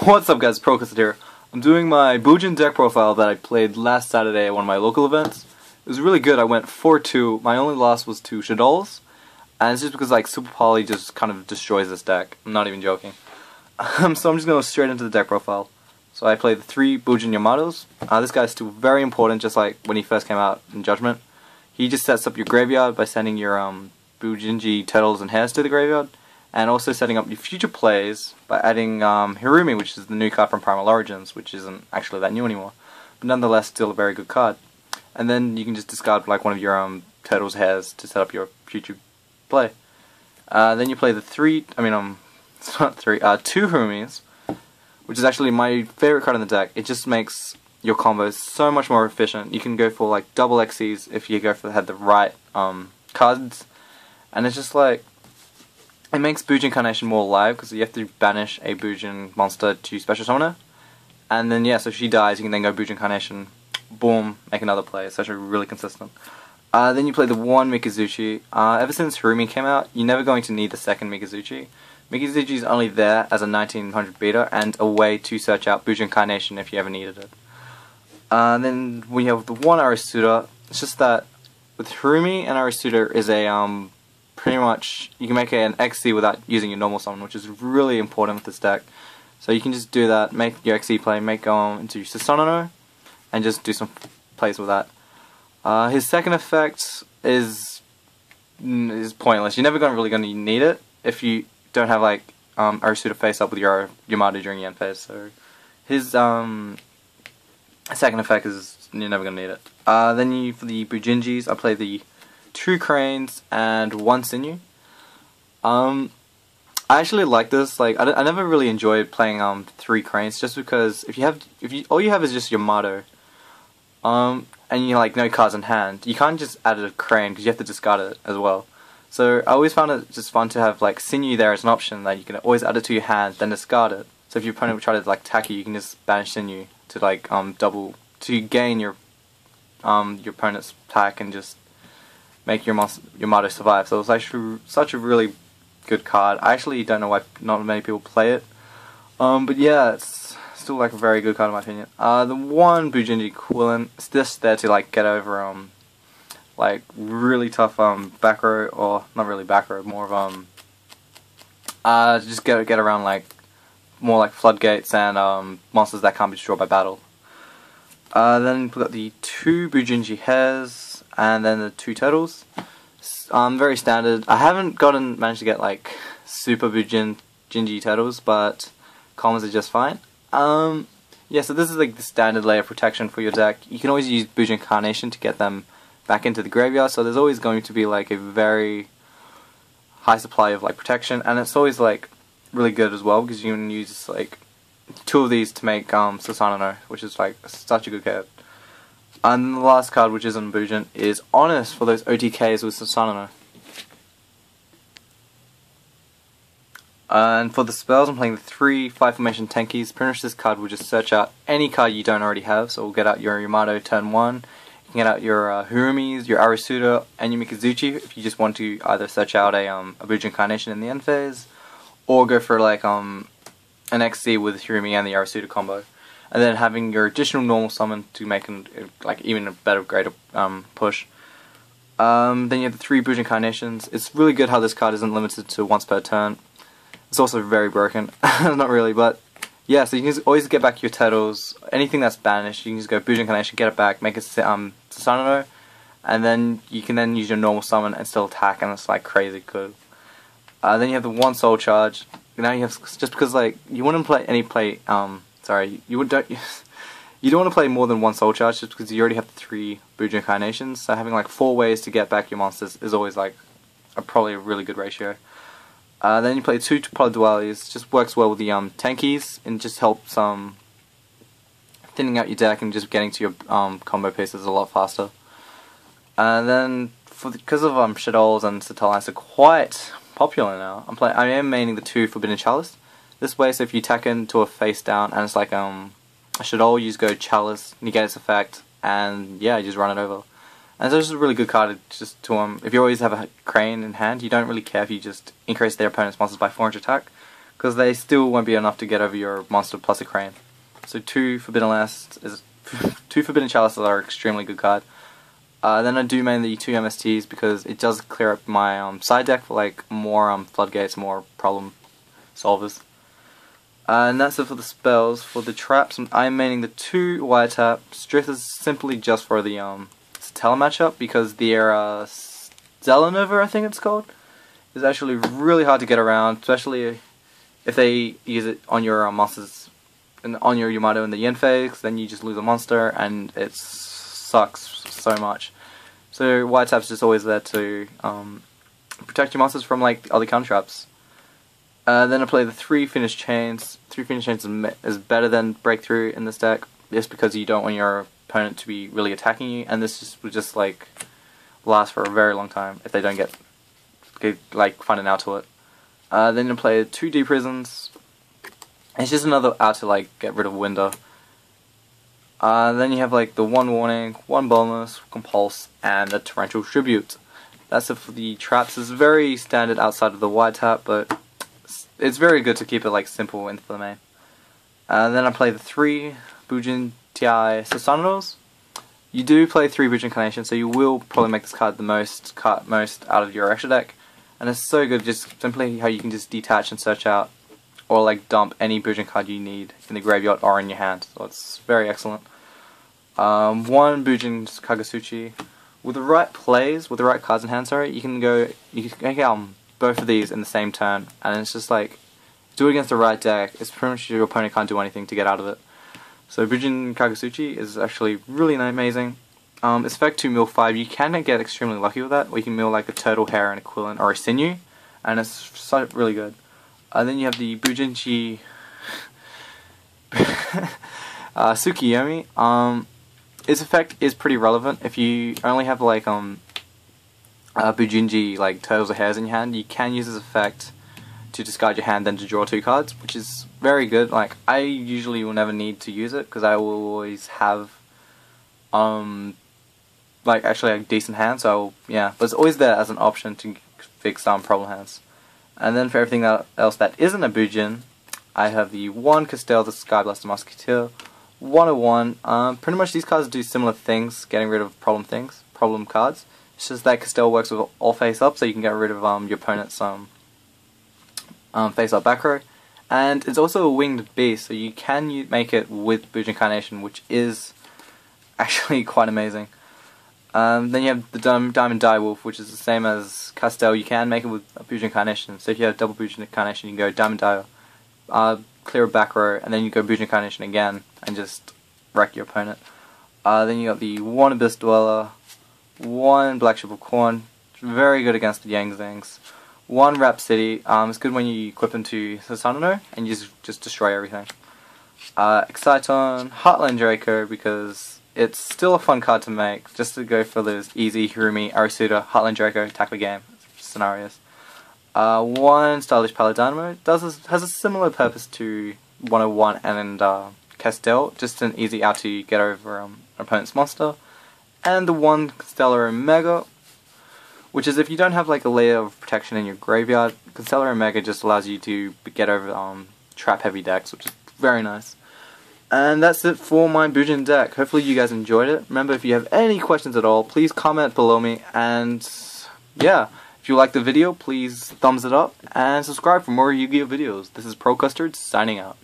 What's up guys, Procust here. I'm doing my Bujin deck profile that I played last Saturday at one of my local events. It was really good. I went 4-2. My only loss was to Duelist, and it's just because like Super Poly just kind of destroys this deck. I'm not even joking. So I'm just going to go straight into the deck profile. So I played the 3 Bujin Yamatos. This guy's still very important, just like when he first came out in Judgment. He just sets up your graveyard by sending your Bujingi turtles and hares to the graveyard, and also setting up your future plays by adding Hirumi, which is the new card from Primal Origins, which isn't actually that new anymore, but nonetheless still a very good card. And then you can just discard like one of your turtles' hares to set up your future play. Then you play the it's not 3, 2 Hirumis, which is actually my favorite card in the deck. It just makes your combos so much more efficient. You can go for like double Xyz if you had the right cards, and it's just like, it makes Bujin Incarnation more alive because you have to banish a Bujin monster to special summoner, and then yeah, so if she dies, you can then go Bujin Incarnation, boom, make another play. It's actually really consistent. Then you play the 1 Mikazuchi. Ever since Hirumi came out, you're never going to need the second Mikazuchi. Mikazuchi is only there as a 1900 beta and a way to search out Bujin Incarnation if you ever needed it. Then we have the 1 Arisuta. It's just that with Hirumi and Arisuta is a pretty much, you can make an XC without using your normal summon, which is really important with this deck. So you can just do that, make your XC play, make into Susanoo, and just do some plays with that. His second effect is pointless. You're never really going to need it if you don't have like Arisuta face up with your Yamato during the end phase. So his second effect is you're never going to need it. Then for the Bujingis, I play the 2 Cranes and 1 Sinew. I actually like this. Like I never really enjoyed playing 3 Cranes just because all you have is just Yamato, and you like no cards in hand. You can't just add a Crane because you have to discard it as well. So I always found it just fun to have like Sinew there as an option that you can always add it to your hand, then discard it. So if your opponent would try to like attack you, you can just banish Sinew to like to gain your opponent's attack and just make your Yamato survive. So it's actually such a really good card. I actually don't know why not many people play it. But yeah, it's still like a very good card in my opinion. The 1 Bujingi equivalent is just there to like get over like really tough back row, or not really back row, more of just get around like more like floodgates and monsters that can't be destroyed by battle. Then we've got the 2 Bujingi hares, and then the 2 turtles. Very standard. I haven't managed to get like super Bujingi turtles, but commons are just fine. Yeah, so this is like the standard layer of protection for your deck. You can always use Bujin Incarnation to get them back into the graveyard, so there's always going to be like a very high supply of like protection, and it's always like really good as well because you can use like 2 of these to make Susanoo, which is like such a good card. And the last card, which is on Bujin, is Honest for those OTKs with Susanoo. And for the spells, I'm playing the 3 5-formation Tenkis. Pretty much this card will just search out any card you don't already have. So we'll get out your Yamato turn 1, you can get out your Hirumis, your Arisuta, and your Mikazuchi if you just want to either search out a Bujin Incarnation in the end phase, or go for like an XC with Hirumi and the Arisuta combo. And then having your additional normal summon to make like even a better, greater push. Then you have the 3 Bujin Incarnations. It's really good how this card isn't limited to once per turn. It's also very broken. Not really, but yeah, so you can always get back your turtles. Anything that's banished, you can just go Bujin Incarnation, get it back, make it Susanoo, and then you can then use your normal summon and still attack, and it's like crazy good. Then you have the 1 Soul Charge. Now you have, just because like you wouldn't play you don't want to play more than 1 Soul Charge just because you already have the 3 Bujin Incarnations. So having like 4 ways to get back your monsters is always like probably a really good ratio. Then you play 2 Polydualities. Just works well with the Tenkis and just helps thinning out your deck and just getting to your combo pieces a lot faster. And then because of Shadows and Satellites are quite popular now, I am maining the 2 Forbidden Chalice. This way, so if you attack into a face down and it's like a Shadow, you just go Chalice, negate its effect, and yeah, you just run it over. And so this is a really good card just to if you always have a Crane in hand, you don't really care if you just increase their opponent's monsters by 400 attack, because they still won't be enough to get over your monster plus a crane. So 2 Forbidden Last is 2 Forbidden Chalices are extremely good card. Then I do main the 2 MSTs because it does clear up my side deck for like more floodgates, more problem solvers. And that's it for the spells. For the traps, I'm maining the 2 wiretap. Strith is simply just for the Satella matchup because the Zelenova, I think it's called, is actually really hard to get around, especially if they use it on your monsters and on your Yamato in the Yin phase. Then you just lose a monster and it sucks so much. So wiretap's just always there to protect your monsters from like other counter traps. Then I play the 3 Finished Chains. 3 Finished Chains is better than Breakthrough in this deck, just because you don't want your opponent to be really attacking you, and this would just like last for a very long time if they don't get like find an out to it. Then you play 2 Deep Prisons. It's just another out to like get rid of Winder. Then you have like the 1 Warning, 1 Bonus, Compulse, and a Torrential Tribute. That's it for the traps. It's very standard outside of the wide tap, but it's very good to keep it like simple into the main. Then I play the 3 Bujin TI Susanos. You do play 3 Bujin Carnations, so you will probably make this card the most out of your extra deck. And it's so good, just simply how you can just detach and search out, or like dump any Bujin card you need in the graveyard or in your hand. So it's very excellent. 1 Bujin Kagasuchi. With the right plays, with the right cards in hand, you can get both of these in the same turn, and it's just like, do it against the right deck, it's pretty much your opponent can't do anything to get out of it. So Bujin Kagasuchi is actually really amazing. It's effect 2 mill 5, you can get extremely lucky with that, where you can mill like a turtle, hair, an equivalent, or a sinew, and it's so really good. Then you have the Bujingi Tsukiyomi. Its effect is pretty relevant. If you only have like Bujingi like turtles or hares in your hand, you can use this effect to discard your hand, then to draw 2 cards, which is very good. Like, I usually will never need to use it because I will always have like actually a decent hand. So yeah, but it's always there as an option to fix problem hands. And then for everything else that isn't a Bujin, I have the 1 Castel, the Skyblaster Musketeer, 101. Pretty much these cards do similar things, getting rid of problem cards. It's just that Castel works with all face up, so you can get rid of your opponent's face up back row. And it's also a winged beast, so you can make it with Bujin Carnation, which is actually quite amazing. Then you have the Diamond Direwolf, which is the same as Castel. You can make it with a Bujin Carnation. So if you have double Bujin Carnation, you can go Diamond Dire, clear a back row, and then you go Bujin Carnation again, and just wreck your opponent. Then you got the 1 Abyss Dweller, 1 Black Ship of Corn, very good against the Yang Zings. 1 Rhapsody, it's good when you equip into Susanoo, and you just destroy everything. Exciton, Heartland Draco, because it's still a fun card to make, just to go for those easy Hirumi, Arasuda, Heartland Draco, attack the game scenarios. 1 Stylish Paladino has a similar purpose to 101 and Castel, just an easy out to get over an opponent's monster. And the 1 Constellar Omega, which is if you don't have like a layer of protection in your graveyard, Constellar Omega just allows you to get over trap heavy decks, which is very nice. And that's it for my Bujin deck. Hopefully you guys enjoyed it. Remember, if you have any questions at all, please comment below me. And yeah, if you like the video, please thumbs it up and subscribe for more Yu-Gi-Oh videos. This is Pro Custard signing out.